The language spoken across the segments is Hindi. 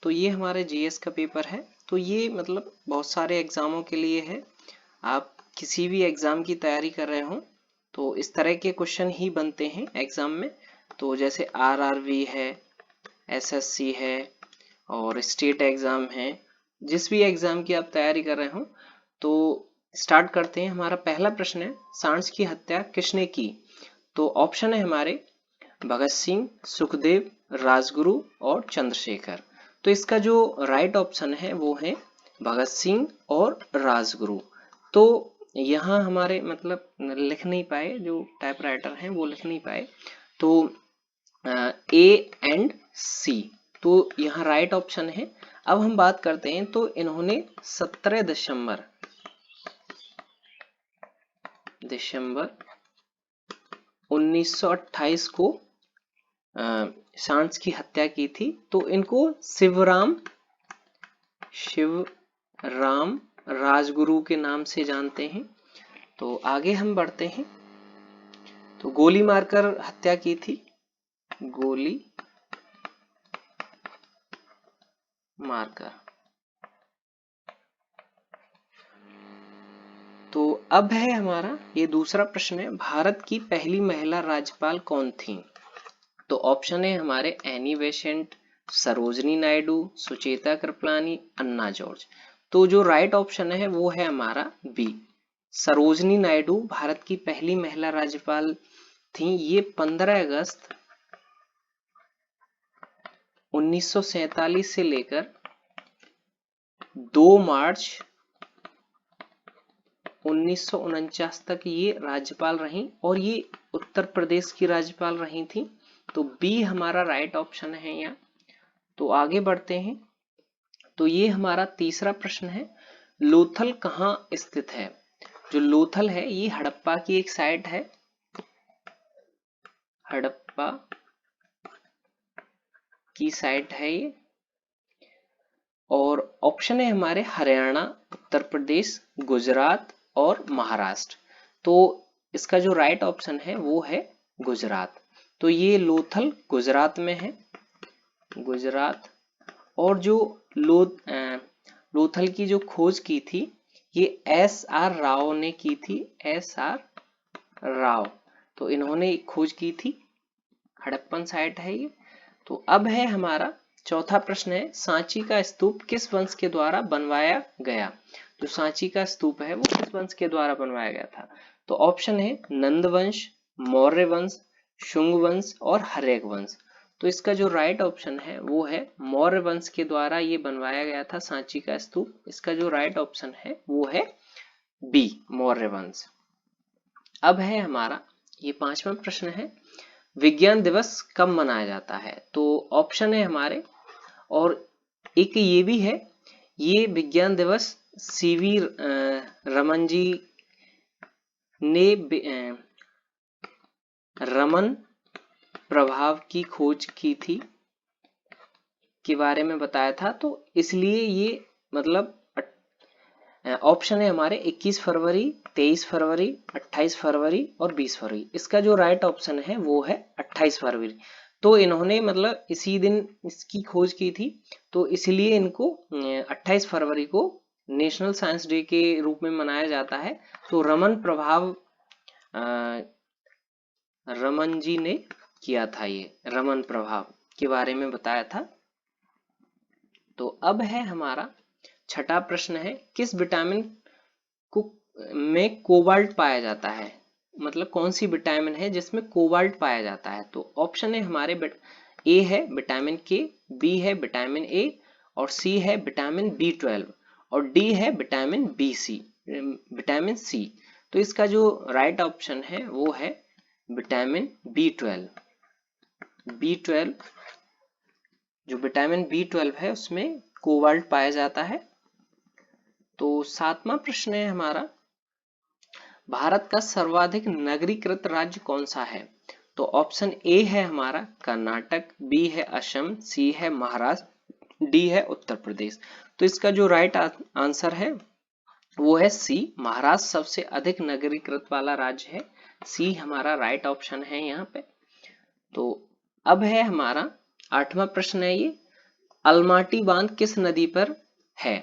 तो ये हमारे जीएस का पेपर है। तो ये मतलब बहुत सारे एग्जामों के लिए है। आप किसी भी एग्जाम की तैयारी कर रहे हो तो इस तरह के क्वेश्चन ही बनते हैं एग्जाम में। तो जैसे आरआरबी है, एसएससी है और स्टेट एग्जाम है, जिस भी एग्जाम की आप तैयारी कर रहे हो तो स्टार्ट करते हैं। हमारा पहला प्रश्न है, सांड की हत्या किसने की? तो ऑप्शन है हमारे भगत सिंह, सुखदेव, राजगुरु और चंद्रशेखर। तो इसका जो राइट ऑप्शन है वो है भगत सिंह और राजगुरु। तो यहाँ हमारे मतलब लिख नहीं पाए, जो टाइपराइटर हैं वो लिख नहीं पाए, तो ए एंड सी, तो यहाँ राइट ऑप्शन है। अब हम बात करते हैं, तो इन्होंने 17 दिसंबर 1928 को सांड की हत्या की थी। तो इनको शिवराम राजगुरु के नाम से जानते हैं। तो आगे हम बढ़ते हैं। तो गोली मारकर हत्या की थी, गोली मारकर। तो अब है हमारा ये दूसरा प्रश्न है, भारत की पहली महिला राज्यपाल कौन थी? तो ऑप्शन है हमारे एनी बेसेंट, सरोजनी नायडू, सुचेता कृपलानी, अन्ना जॉर्ज। तो जो राइट ऑप्शन है वो है हमारा बी, सरोजनी नायडू भारत की पहली महिला राज्यपाल थी। ये 15 अगस्त 1947 से लेकर 2 मार्च 1949 तक ये राज्यपाल रही और ये उत्तर प्रदेश की राज्यपाल रही थी। तो बी हमारा राइट ऑप्शन है यहाँ। तो आगे बढ़ते हैं। तो ये हमारा तीसरा प्रश्न है, लोथल कहाँ स्थित है? जो लोथल है ये हड़प्पा की एक साइट है, हड़प्पा की साइट है ये। और ऑप्शन है हमारे हरियाणा, उत्तर प्रदेश, गुजरात और महाराष्ट्र। तो इसका जो राइट ऑप्शन है वो है गुजरात। तो ये लोथल गुजरात में है, गुजरात। और जो लोथल की जो खोज की थी ये एस.आर. राव ने की थी, एस.आर. राव। तो इन्होंने खोज की थी, हड़प्पन साइट है ये। तो अब है हमारा चौथा प्रश्न है, सांची का स्तूप किस वंश के द्वारा बनवाया गया? जो सांची का स्तूप है वो किस वंश के द्वारा बनवाया गया था? तो ऑप्शन है नंद वंश, मौर्य वंश, शुंग वंश और हर्यक वंश। तो इसका जो राइट ऑप्शन है वो है मौर्य वंश के द्वारा ये बनवाया गया था सांची का स्तूप। इसका जो राइट ऑप्शन है वो है बी, मौर्य वंश। अब है हमारा ये पांचवा प्रश्न है, विज्ञान दिवस कब मनाया जाता है? तो ऑप्शन है हमारे, और एक ये भी है, ये विज्ञान दिवस सीवी रमन जी ने रमन प्रभाव की खोज की थी के बारे में बताया था। तो इसलिए ये मतलब ऑप्शन है हमारे 21 फरवरी, 23 फरवरी, 28 फरवरी और 20 फरवरी। इसका जो राइट ऑप्शन है वो है 28 फरवरी। तो इन्होंने मतलब इसी दिन इसकी खोज की थी, तो इसलिए इनको 28 फरवरी को नेशनल साइंस डे के रूप में मनाया जाता है। तो रमन प्रभाव रमन जी ने किया था, ये रमन प्रभाव के बारे में बताया था। तो अब है हमारा छठा प्रश्न है, किस विटामिन को में कोबाल्ट पाया जाता है? मतलब कौन सी विटामिन है जिसमें कोबाल्ट पाया जाता है? तो ऑप्शन है हमारे ए है विटामिन के, बी है विटामिन ए और सी है विटामिन B12 और डी है विटामिन विटामिन सी। तो इसका जो राइट ऑप्शन है वो है विटामिन B12। जो विटामिन B12 है उसमें कोबाल्ट पाया जाता है। तो सातवां प्रश्न है हमारा, भारत का सर्वाधिक नगरीकृत राज्य कौन सा है? तो ऑप्शन ए है हमारा कर्नाटक, बी है असम, सी है महाराष्ट्र, डी है उत्तर प्रदेश। तो इसका जो राइट आंसर है वो है सी, महाराष्ट्र सबसे अधिक नगरीकृत वाला राज्य है। सी हमारा राइट ऑप्शन है यहाँ पे। तो अब है हमारा आठवां प्रश्न है ये, अलमाटी बांध किस नदी पर है?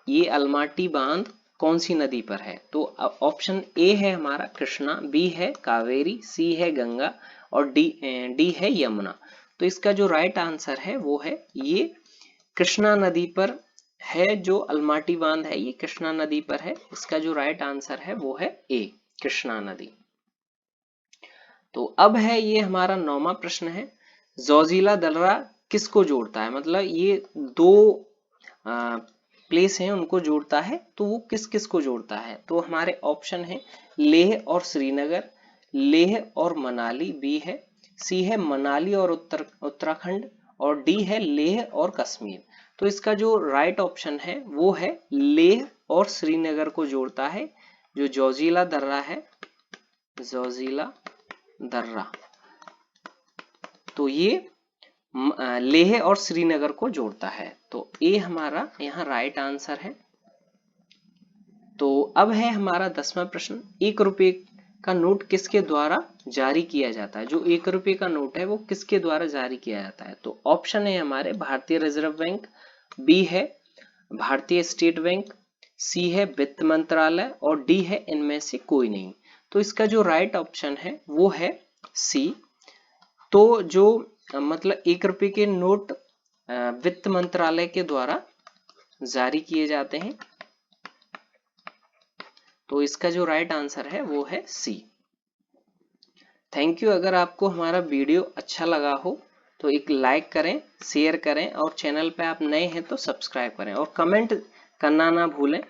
ये अलमाटी बांध कौन सी नदी पर है? तो ऑप्शन ए है हमारा कृष्णा, बी है कावेरी, सी है गंगा और डी है यमुना। तो इसका जो राइट आंसर है वो है ये कृष्णा नदी पर है। जो अलमाटी बांध है ये कृष्णा नदी पर है। इसका जो राइट आंसर है वो है ए, कृष्णा नदी। तो अब है ये हमारा 9वां प्रश्न है, जोजिला दर्रा किसको जोड़ता है? मतलब ये दो प्लेस हैं उनको जोड़ता है, तो वो किस किस को जोड़ता है? तो हमारे ऑप्शन है लेह और श्रीनगर, लेह और मनाली बी है, सी है मनाली और उत्तराखंड और डी है लेह और कश्मीर। तो इसका जो राइट ऑप्शन है वो है लेह और श्रीनगर को जोड़ता है जो जोजिला दर्रा है, जोजिला दर्रा। तो ये लेह और श्रीनगर को जोड़ता है। तो ए हमारा यहाँ राइट आंसर है। तो अब है हमारा 10वां प्रश्न, 1 रुपए का नोट किसके द्वारा जारी किया जाता है? जो 1 रुपए का नोट है वो किसके द्वारा जारी किया जाता है? तो ऑप्शन है हमारे भारतीय रिजर्व बैंक, बी है भारतीय स्टेट बैंक, सी है वित्त मंत्रालय और डी है इनमें से कोई नहीं। तो इसका जो राइट ऑप्शन है वो है सी। तो जो मतलब 1 रुपए के नोट वित्त मंत्रालय के द्वारा जारी किए जाते हैं। तो इसका जो राइट आंसर है वो है सी। Thank you. अगर आपको हमारा वीडियो अच्छा लगा हो तो एक लाइक करें, शेयर करें और चैनल पे आप नए हैं तो सब्सक्राइब करें और कमेंट करना ना भूलें।